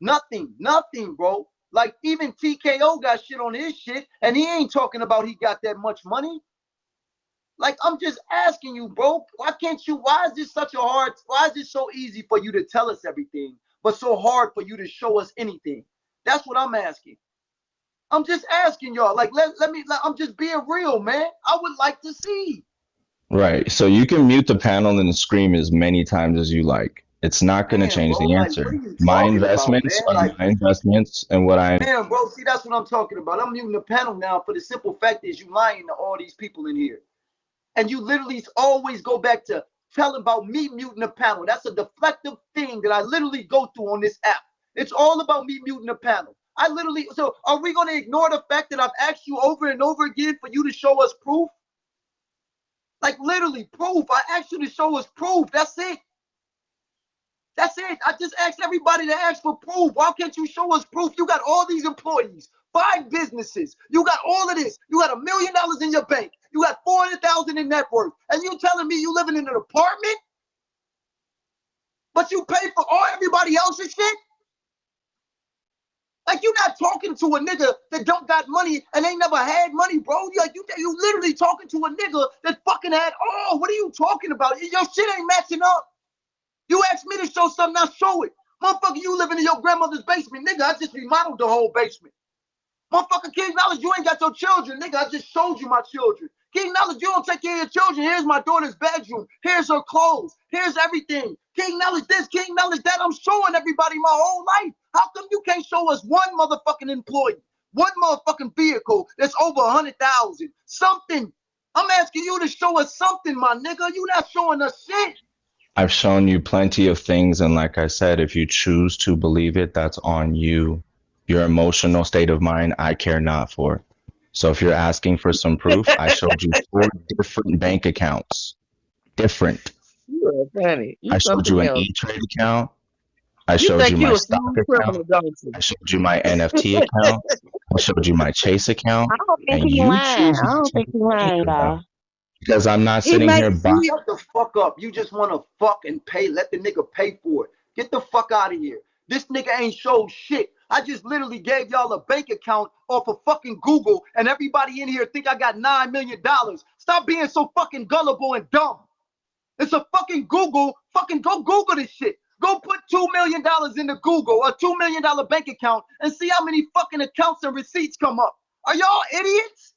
Nothing, nothing, bro. Like even TKO got shit on his shit, and he ain't talking about he got that much money. Like I'm just asking you, bro. Why can't you? Why is this such a hard? Why is it so easy for you to tell us everything, but so hard for you to show us anything? That's what I'm asking. I'm just asking y'all. Like let me. I'm just being real, man. I would like to see. Right. So you can mute the panel and scream as many times as you like. It's not going to Man, change bro. the Like what are answer. you My talking about, investments man? are Like my investments, and what I man, bro. See, that's what I'm talking about. I'm muting the panel now for the simple fact is you lying to all these people in here. And you literally always go back to telling about me muting the panel. That's a deflective thing that I literally go through on this app. It's all about me muting the panel. I literally, so are we going to ignore the fact that I've asked you over and over again for you to show us proof? Like literally proof. I asked you to show us proof. That's it. That's it. I just asked everybody to ask for proof. Why can't you show us proof? You got all these employees, 5 businesses. You got all of this. You got $1 million in your bank. You got 400,000 in net worth. And you telling me you living in an apartment? But you pay for all everybody else's shit? Like, you not talking to a nigga that don't got money and ain't never had money, bro. Like, you literally talking to a nigga that fucking had all. What are you talking about? Your shit ain't matching up. You asked me to show something, I show it. Motherfucker, you living in your grandmother's basement. Nigga, I just remodeled the whole basement. Motherfucker, King Knowledge, you ain't got your children. Nigga, I just showed you my children. King Knowledge, you don't take care of your children. Here's my daughter's bedroom. Here's her clothes. Here's everything. King Knowledge this, King Knowledge that. I'm showing everybody my whole life. How come you can't show us one motherfucking employee, one motherfucking vehicle that's over 100,000? Something. I'm asking you to show us something, my nigga. You not showing us shit. I've shown you plenty of things, and like I said, if you choose to believe it, that's on you. Your emotional state of mind, I care not for. So if you're asking for some proof, I showed you 4 different bank accounts. Different. You are funny. You I showed you something an else. E-Trade account. I You showed you think you my a stock smooth account. criminal, don't you? I showed you my NFT account. I showed you my Chase account. I don't think And he you lying. choose I not don't to think he do any lying, of them. y'all. Because I'm not He sitting may here buying. Shut the fuck up. You just want to fuck and pay. Let the nigga pay for it. Get the fuck out of here. This nigga ain't showed shit. I just literally gave y'all a bank account off of fucking Google, and everybody in here think I got $9 million. Stop being so fucking gullible and dumb. It's a fucking Google. Fucking go Google this shit. Go put $2 million into Google, a $2 million bank account, and see how many fucking accounts and receipts come up. Are y'all idiots?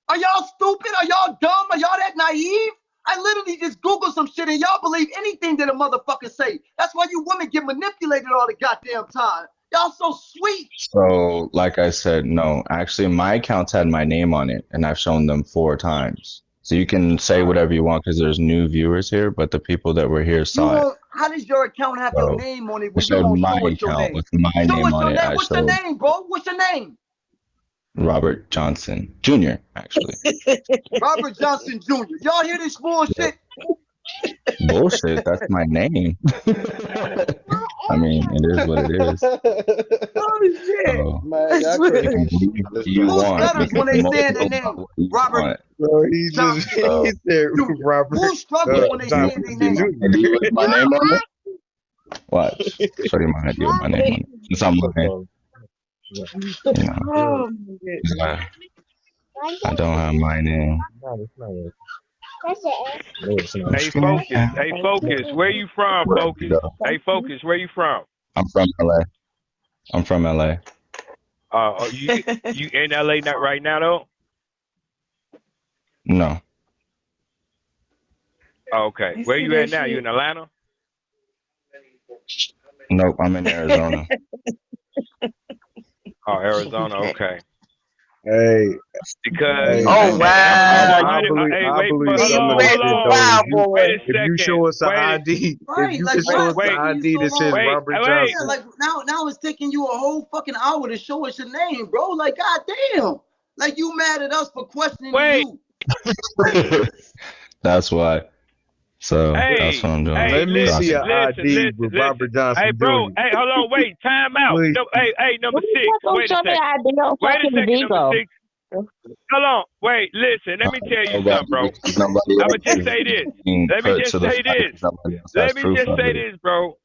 Are y'all stupid? Are y'all dumb? Are y'all that naive? I literally just Googled some shit and y'all believe anything that a motherfucker say. That's why you women get manipulated all the goddamn time. Y'all so sweet. So, like I said, no. Actually, my accounts had my name on it, and I've shown them 4 times. So you can say whatever you want because there's new viewers here, but the people that were here You saw it. won't. How does your account have your So name on it I when you showed won't my show us your account name? with my Show name us on your it. name. I What's your showed name, bro? What's your name? Robert Johnson Jr., actually. Robert Johnson Jr. Y'all hear this bullshit? Bullshit, that's my name. I mean, it is what it is. Oh shit. So Man, y'all you can crazy. believe what you Who want stutters because when they saying their emotional about name? what you Robert want. Bro, he just Johnson he So said Jr. Robert Who struggles yeah, when they you saying Johnson their you name? want Jr. an ID with my name on it? Watch. Show you my ID with my name on it. Since I'm lying, you know, Oh my goodness. 'cause I don't have my name. Hey, Focus. Hey, Focus. Where you from, Wherever you Focus? go. Hey, Focus. Where you from? I'm from LA. I'm from LA. You in LA not right now though? No. Oh, okay. You Where see you that at now? You shit? in Atlanta? Nope, I'm in Arizona. Oh, Arizona. Okay. Hey, Because hey, Oh I'm wow. a hundred. Hey, I wait for. believe See, Hold you some of on. this ready Hold shit for on. though. wild boy. Wait a If you second. show us an Wait. ID, if Right, you like can show why us is the it Wait. taking you ID so that says long? Wait. Robert Wait. Yeah, Johnson, like now it's taking you a whole fucking hour to show us your name, bro. Like goddamn. Like you mad at us for questioning Wait. you. That's why. So that's Hey. what I'm doing. Hey. let me see Listen. an Crossing. Listen. ID Listen. with Listen. Robert Hey, Johnson bro. Jr. Hey, hold on. Wait. Time out. Please. No. Hey. Number Who the six. fuck gonna Wait a show me second. ID on Wait a fucking second. Number Bigo? six. Hold on. Wait. Listen. Let me tell you something, Nobody, bro. because nobody I'ma else just is say this. being Let me put just to the say fact this. that nobody else has Let me proof just of say it. this, bro.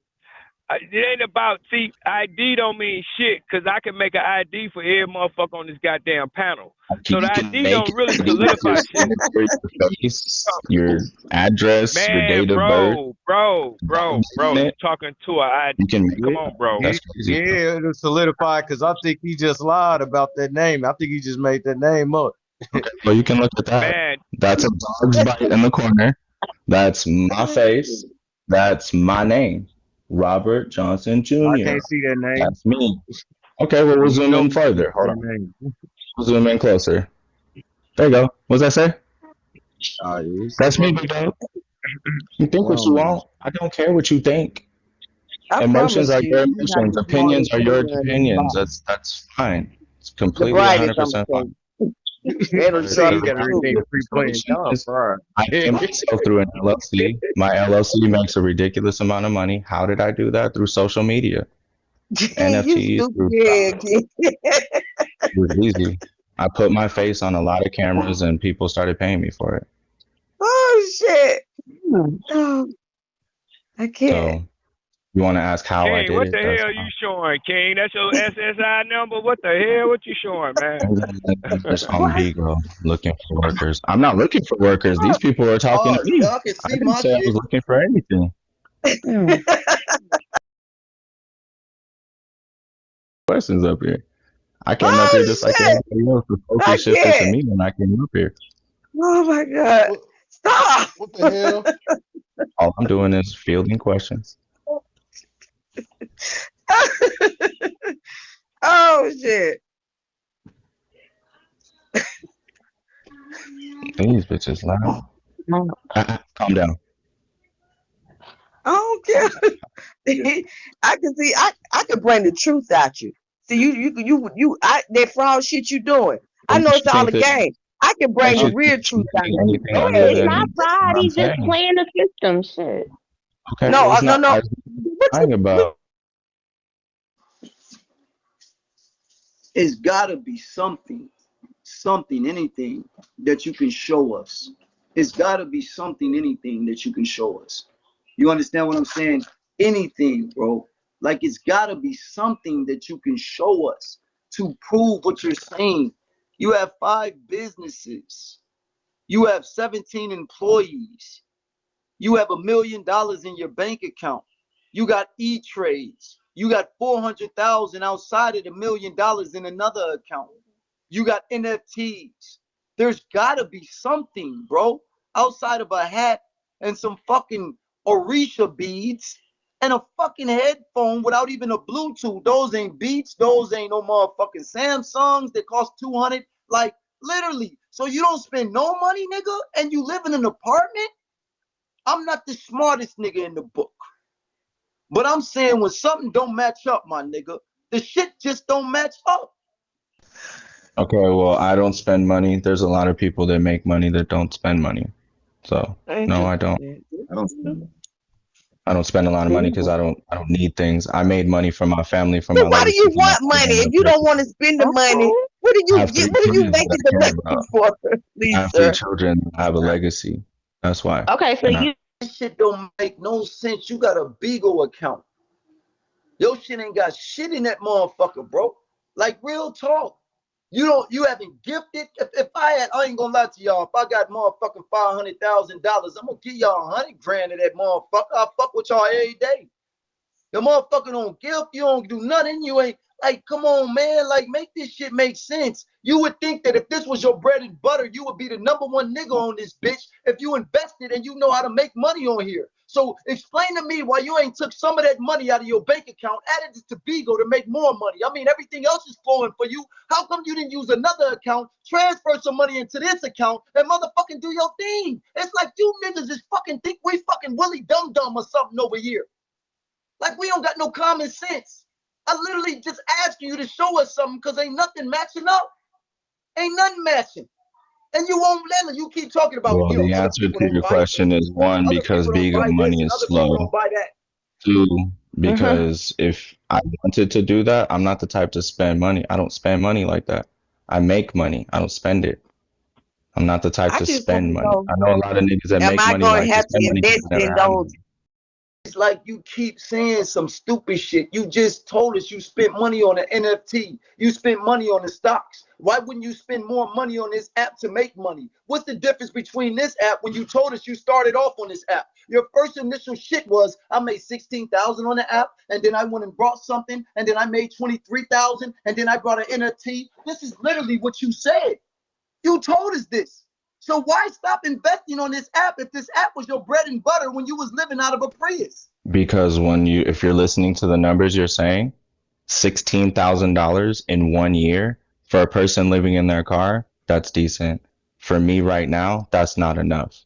It ain't about, see, ID don't mean shit, because I can make an ID for every motherfucker on this goddamn panel. So the You can ID make don't an really ID with your solidify shit. signature, your face, your address, your Man, date of birth, bro, on you it. talking to an ID. You can make Yeah, Come on, that. bro. yeah, That's crazy, bro. yeah, it'll solidify because I think he just lied about that name. I think he just made that name up. Okay, well, you can look at that. Man, That's a dog's bite in the corner. That's my face. That's my name. Robert Johnson I Jr. can't see that name. That's me. Okay, well, we'll You zoom know in we can't further. see Hold that on. name. We'll zoom in closer. There you go. What's that say? It's That's me, Robert. big dog. You think what you Um, want. I don't care what you think. I Emotions promise are you, your you're not emotions. the smartest Opinions are your nigga in this opinions. box. That's fine. It's The completely brightest, I'm 100% fine. gonna say. That'll But tell the he you the got reality everything truth. of the pre-planned. situation Y'all is fried. I pay myself through an LLC. My LLC makes a ridiculous amount of money. How did I do that? Through social media, You NFTs, stupid through yeah, stocks. kid. It was easy. I put my face on a lot of cameras and people started paying me for it. Oh shit. Oh, I can't. So you want to ask how I King, did what it? the That's hell you showing, King? That's your SSI number? What the hell? What you showing, man? just on What? Bigo looking for workers. I'm not looking for workers. These people are talking to Oh, me. y'all can I see didn't my say I was shit. looking for anything. Mm. Questions up here. I came up here Oh just like shit! everybody else. The I focus shifted to can't. me when I came up here. Oh my god! What Stop! what the hell? All I'm doing is fielding questions. Oh shit! These bitches loud. Calm down. I don't care. I can see. I can bring the truth out you. See that fraud shit you doing. What I know makes it's you all think a that? game. I can bring Makes the you Uh, think real that truth you're out getting you. anything Go other ahead. It's than not what fraud. I'm He's just saying? playing the system shit. Okay, No, well, it's not. no. I'm What lying you? about. It's gotta be something, anything that you can show us. It's gotta be something, anything that you can show us. You understand what I'm saying? Anything, bro. Like it's gotta be something that you can show us to prove what you're saying. You have 5 businesses. You have 17 employees. You have $1 million in your bank account. You got E-Trades. You got 400,000 outside of the $1 million in another account. You got NFTs. There's gotta be something, bro, outside of a hat and some fucking Orisha beads and a fucking headphone without even a Bluetooth. Those ain't Beats. Those ain't no motherfucking Samsungs that cost 200. Like literally. So you don't spend no money, nigga, and you live in an apartment. I'm not the smartest nigga in the book. But I'm saying when something don't match up, my nigga, the shit just don't match up. Okay, well, I don't spend money. There's a lot of people that make money that don't spend money. So no, I don't. Interesting. I don't. I don't spend a lot of money because I don't need things. I made money from my family, from So my why do you legacy, from my want money children, and if the you don't person. want to spend the money? Okay. What do I you have get? three What are you kids that making I the care money about. for, I have three Lisa? children. I have a legacy. That's why. Okay, so And I, you This shit don't make no sense. You got a Bigo account. Your shit ain't got shit in that motherfucker, bro. Like real talk. You haven't gifted. If I ain't gonna lie to y'all, if I got motherfucking $500,000, I'm gonna give y'all 100 grand of that motherfucker. I fuck with y'all every day. The motherfucker don't gift, you don't do nothing, you ain't like, come on, man, like make this shit make sense. You would think that if this was your bread and butter, you would be the #1 nigga on this bitch if you invested and you know how to make money on here. So explain to me why you ain't took some of that money out of your bank account, added it to Bigo to make more money. I mean, everything else is flowing for you. How come you didn't use another account, transfer some money into this account, and motherfucking do your thing? It's like you niggas just fucking think we fucking Willie Dum Dum or something over here. Like we don't got no common sense. I literally just asking you to show us something because ain't nothing matching up. Ain't nothing matching. And you won't let it. You keep talking about, well, the other answer people to don't your buy question this, is one, other because people don't Bigo buy money this, and is other people slow. don't buy that. Two, Mm-hmm. because if I wanted to do that, I'm not the type to spend money. I don't spend money like that. I make money. I don't spend it. I'm not the type I to just want spend to money. know, I know a lot of niggas that am make I money going like to to have to spend money because invest they never in have those? money. It's like you keep saying some stupid shit. You just told us you spent money on an NFT. You spent money on the stocks. Why wouldn't you spend more money on this app to make money? What's the difference between this app when you told us you started off on this app? Your first initial shit was I made 16,000 on the app, and then I went and brought something, and then I made 23,000, and then I brought an NFT. This is literally what you said. You told us this. So why stop investing on this app if this app was your bread and butter when you was living out of a Prius? Because if you're listening to the numbers you're saying, $16,000 in 1 year for a person living in their car, that's decent. For me right now, that's not enough.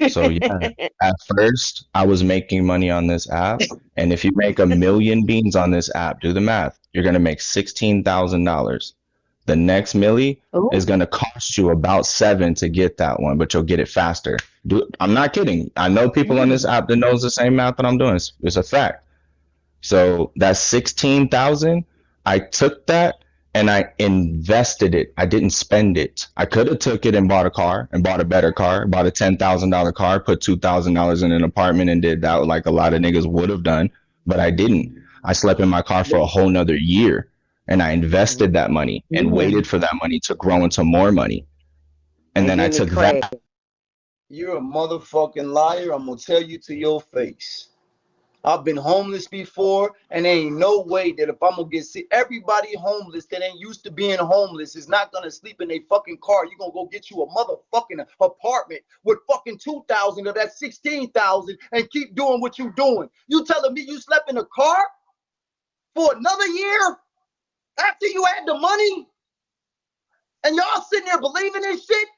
So yeah, at first I was making money on this app, and if you make a million beans on this app, do the math, you're gonna make $16,000. The next milli Ooh. is gonna cost you about seven to get that one, but you'll get it faster. I'm not kidding. I know people on this app that knows the same math that I'm doing. It's a fact. So that's 16,000. I took that and I invested it. I didn't spend it. I could have took it and bought a car and bought a better car, bought a $10,000 car, put $2,000 in an apartment and did that like a lot of niggas would have done, but I didn't. I slept in my car for a whole nother year and I invested that money and waited for that money to grow into more money. And then I took that. You're a motherfucking liar. I'm gonna tell you to your face. I've been homeless before, and there ain't no way that if I'm gonna get sick, everybody homeless that ain't used to being homeless is not gonna sleep in a fucking car. You're gonna go get you a motherfucking apartment with fucking 2,000 of that 16,000 and keep doing what you doing. You telling me you slept in a car for another year after you had the money? And y'all sitting there believing this shit?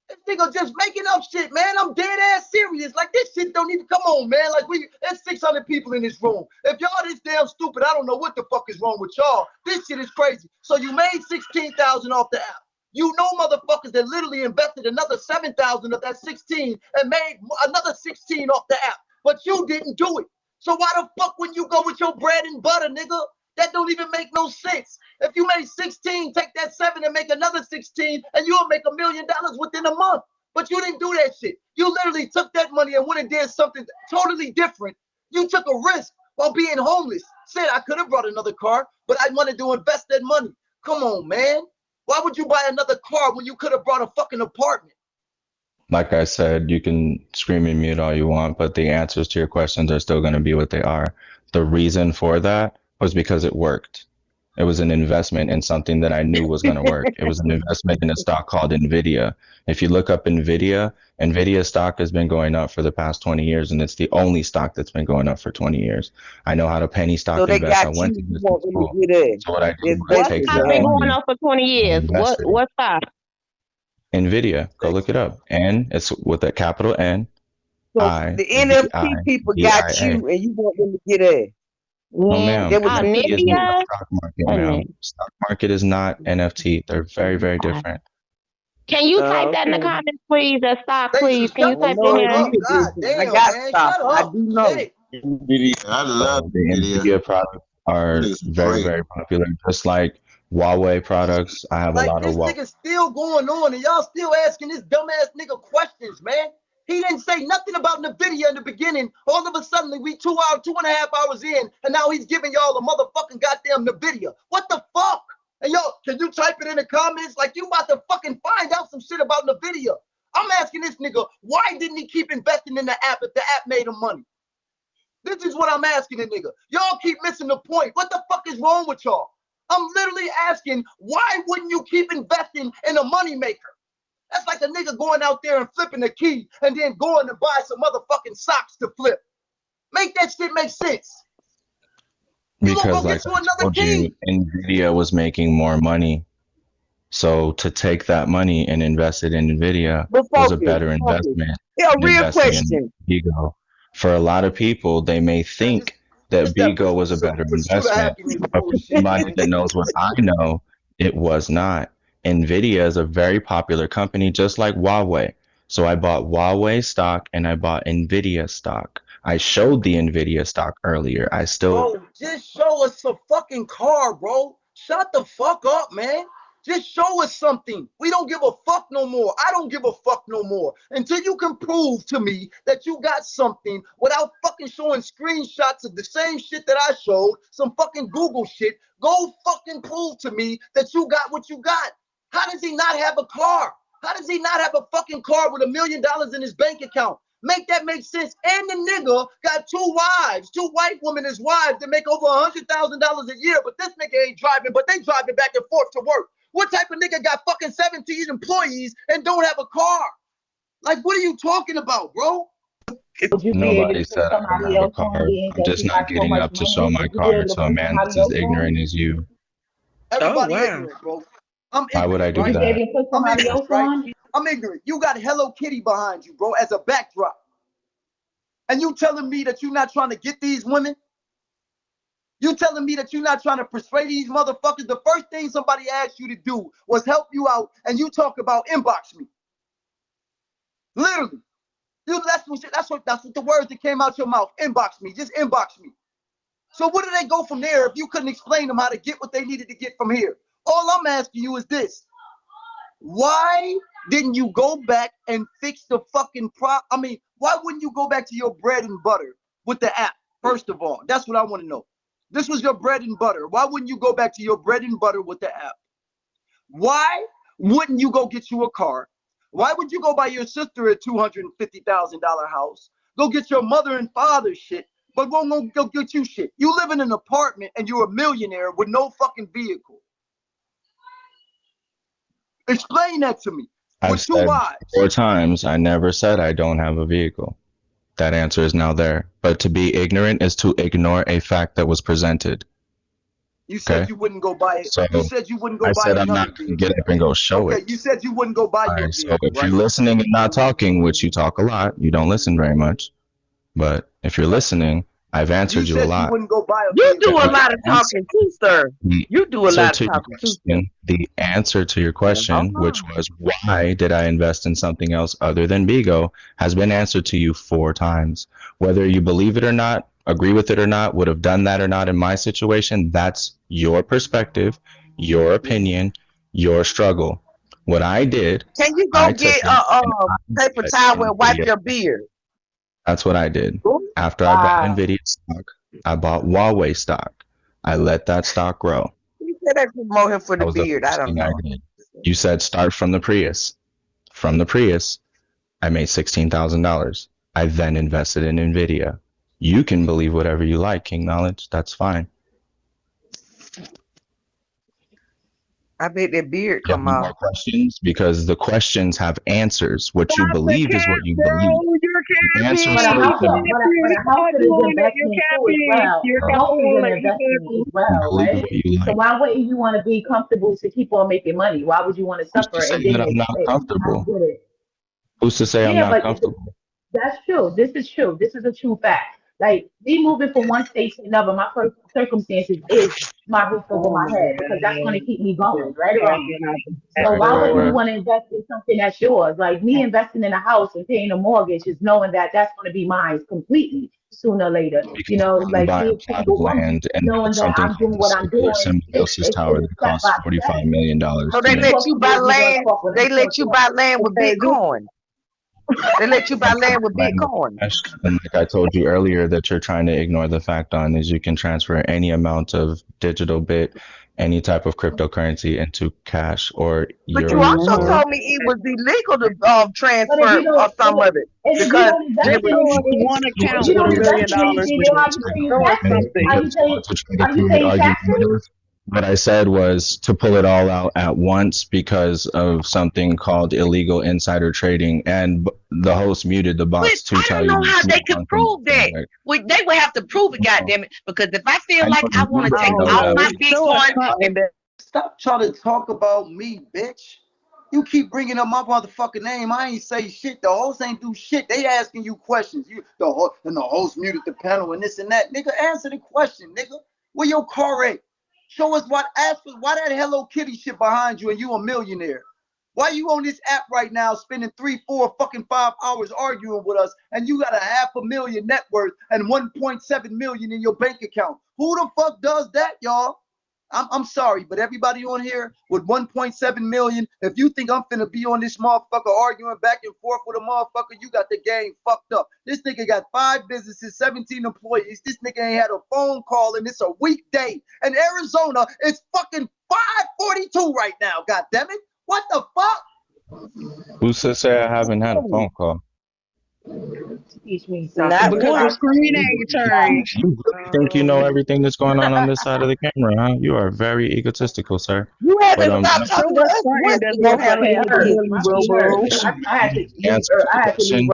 This nigga just making up shit, man. I'm dead ass serious. Like, this shit don't even come on, man. Like, there's 600 people in this room. If y'all this damn stupid, I don't know what the fuck is wrong with y'all. This shit is crazy. So you made 16,000 off the app. You know motherfuckers that literally invested another 7,000 of that 16 and made another 16 off the app. But you didn't do it. So why the fuck when you go with your bread and butter, nigga? That don't even make no sense. If you made 16, take that 7 and make another 16, and you'll make $1 million within a month. But you didn't do that shit. You literally took that money and went and did something totally different. You took a risk while being homeless. Said I could have brought another car, but I wanted to invest that money. Come on, man. Why would you buy another car when you could have brought a fucking apartment? Like I said, you can scream and mute all you want, but the answers to your questions are still going to be what they are. The reason for that was because it worked. It was an investment in something that I knew was going to work. It was an investment in a stock called Nvidia. If you look up Nvidia stock has been going up for the past 20 years, and it's the only stock that's been going up for 20 years. I know how to penny stock So they invest. I got went you. to You business want them school. to get in. So what I did It's was What take stock basically that been that. going money on for 20 and years? invest it. What stock? Nvidia, go look it up. N, it's with a capital N, So I, the V, I, NFT people D, got I, A. you, and you want them to get in. No, When They ma'am. was NFT is not the Nivea? stock market, Wait a ma'am. minute. Stock market is not NFT. They're very, very Okay. different. Can you type that in the Okay. comments, please? That stock, Stacey, please. Can you shut I the type it in know fuck it there? up. is God different. I damn, got man. stock. Shut I up. do know. Shit. Nvidia. I love So the Nvidia. NVIDIA products are Niggas very, great. very popular, just like Huawei products. I have a Like, lot of this Huawei. nigga still going on, and y'all still asking this dumbass nigga questions, man. He didn't say nothing about Nvidia in the beginning. All of a sudden, we 2.5 hours in, and now he's giving y'all a motherfucking goddamn Nvidia. What the fuck? And yo, can you type it in the comments? Like, you about to fucking find out some shit about Nvidia. I'm asking this nigga, why didn't he keep investing in the app if the app made him money? This is what I'm asking the nigga. Y'all keep missing the point. What the fuck is wrong with y'all? I'm literally asking, why wouldn't you keep investing in a moneymaker? That's like a nigga going out there and flipping a key and then going to buy some motherfucking socks to flip. Make that shit make sense. You gonna Because, go like get you I another told you, key. NVIDIA was making more money. So to take that money and invest it in NVIDIA But was a focus, better focus. investment Yeah, a than real investing in question. Bigo. For a lot of people, they may Man, this, think that this that Bigo was a better pursuit of investment, happiness but for bullshit, somebody man. that knows what I know, it was not. NVIDIA is a very popular company, just like Huawei. So I bought Huawei stock and I bought NVIDIA stock. I showed the NVIDIA stock earlier. I still Bro, just show us a fucking car, bro. Shut the fuck up, man. Just show us something. We don't give a fuck no more. I don't give a fuck no more. Until you can prove to me that you got something without fucking showing screenshots of the same shit that I showed, some fucking Google shit, go fucking prove to me that you got what you got. How does he not have a car? How does he not have a fucking car with $1 million in his bank account? Make that make sense. And the nigga got two wives, two white women as wives that make over $100,000 a year, but this nigga ain't driving, but they driving back and forth to work. What type of nigga got fucking 17 employees and don't have a car? Like, what are you talking about, bro? Would you be able to Nobody put said I don't somebody have a else on car. then I'm that just you not got so getting much up to show money? my Would you be car able to to a put man that's somebody as else on? ignorant as you. Oh Everybody wow. ignorant, bro. I'm Why would ignorant, I do Would you right? be that? able to put I'm somebody ignorant, else right? on? I'm ignorant. You got Hello Kitty behind you, bro, as a backdrop. And you telling me that you're not trying to get these women? You telling me that you're not trying to persuade these motherfuckers? The first thing somebody asked you to do was help you out, and you talk about inbox me. Literally. That's what the words that came out your mouth. Inbox me. Just inbox me. So where do they go from there if you couldn't explain them how to get what they needed to get from here? All I'm asking you is this. Why didn't you go back and fix the fucking why wouldn't you go back to your bread and butter with the app? First of all, that's what I want to know. This was your bread and butter. Why wouldn't you go back to your bread and butter with the app? Why wouldn't you go get you a car? Why would you go buy your sister a $250,000 house? Go get your mother and father shit, but won't go get you shit. You live in an apartment and you're a millionaire with no fucking vehicle. Explain that to me. I've said 4 times, I never said I don't have a vehicle. That answer is now there. But to be ignorant is to ignore a fact that was presented. You said you wouldn't go buy it. So you said you wouldn't go I buy said another I'm not going to get up and go show it. Okay, you said you wouldn't go buy your vehicle, So if you're listening and not talking, which you talk a lot, you don't listen very much. But if you're listening, I've answered you a lot. You wouldn't go buy a You do a lot of talking too, sir. You do a lot of talking too. The answer to your question, which was why did I invest in something else other than Bigo, has been answered to you 4 times. Whether you believe it or not, agree with it or not, would have done that or not in my situation, that's your perspective, your opinion, your struggle. What I did, can you go get a paper towel and wipe your beard? That's what I did. After I bought Nvidia stock, I bought Huawei stock. I let that stock grow. You said I promote him for the beard. I don't know. You said start from the Prius. From the Prius, I made $16,000. I then invested in Nvidia. You can believe whatever you like, King Knowledge. That's fine. I bet that beard come out. More questions? Because the questions have answers. What you believe is what you believe. The answer is But a house is an investment too as well. A house is an investment as well, right? So why wouldn't you want to be comfortable to keep on making money? Why would you want to suffer and then I'm not comfortable? Who's to say I'm not comfortable? That's true. This is true. This is a true fact. Like me moving from one state to another, my first circumstances is my roof over my head because that's going to keep me going, right? So why would you want to invest in something that's yours? Like me investing in a house and paying a mortgage is knowing that that's going to be mine completely sooner or later. You know, like being land and knowing that I'm doing what I'm doing. Symbiosis tower that costs $45 million. So they let you buy land. They let you buy land with Bitcoin. They let you buy land with Bitcoin. And like I told you earlier that you're trying to ignore the fact on is you can transfer any amount of digital bit, any type of cryptocurrency into cash or But you also told me it was illegal to transfer some of it. Because one account with $1 million. What I said was to pull it all out at once because of something called illegal insider trading, and the host muted the bots to tell you. I don't know how they could prove that. They would have to prove it, goddammit. Because if I feel like I want to take all my Bitcoin and stop trying to talk about me, bitch. You keep bringing up my motherfucking name. I ain't say shit. The host ain't do shit. They asking you questions. The host muted the panel and this and that. Nigga, answer the question, nigga. Where your car at? Show us why that Hello Kitty shit behind you and you a millionaire? Why you on this app right now spending 3, 4, fucking 5 hours arguing with us and you got a $500,000 net worth and 1.7 million in your bank account? Who the fuck does that, y'all? I'm sorry, but everybody on here with 1.7 million, if you think I'm finna be on this motherfucker arguing back and forth with a motherfucker, you got the game fucked up. This nigga got 5 businesses, 17 employees. This nigga ain't had a phone call and it's a weekday. And Arizona is fucking 5:42 right now, god damn it. What the fuck? Who's to say I haven't had a phone call? Teach me something. Because the screen ain't turned. You really think you know everything that's going on this side of the camera, huh? You are very egotistical, sir. You haven't stopped talking to us. I had to leave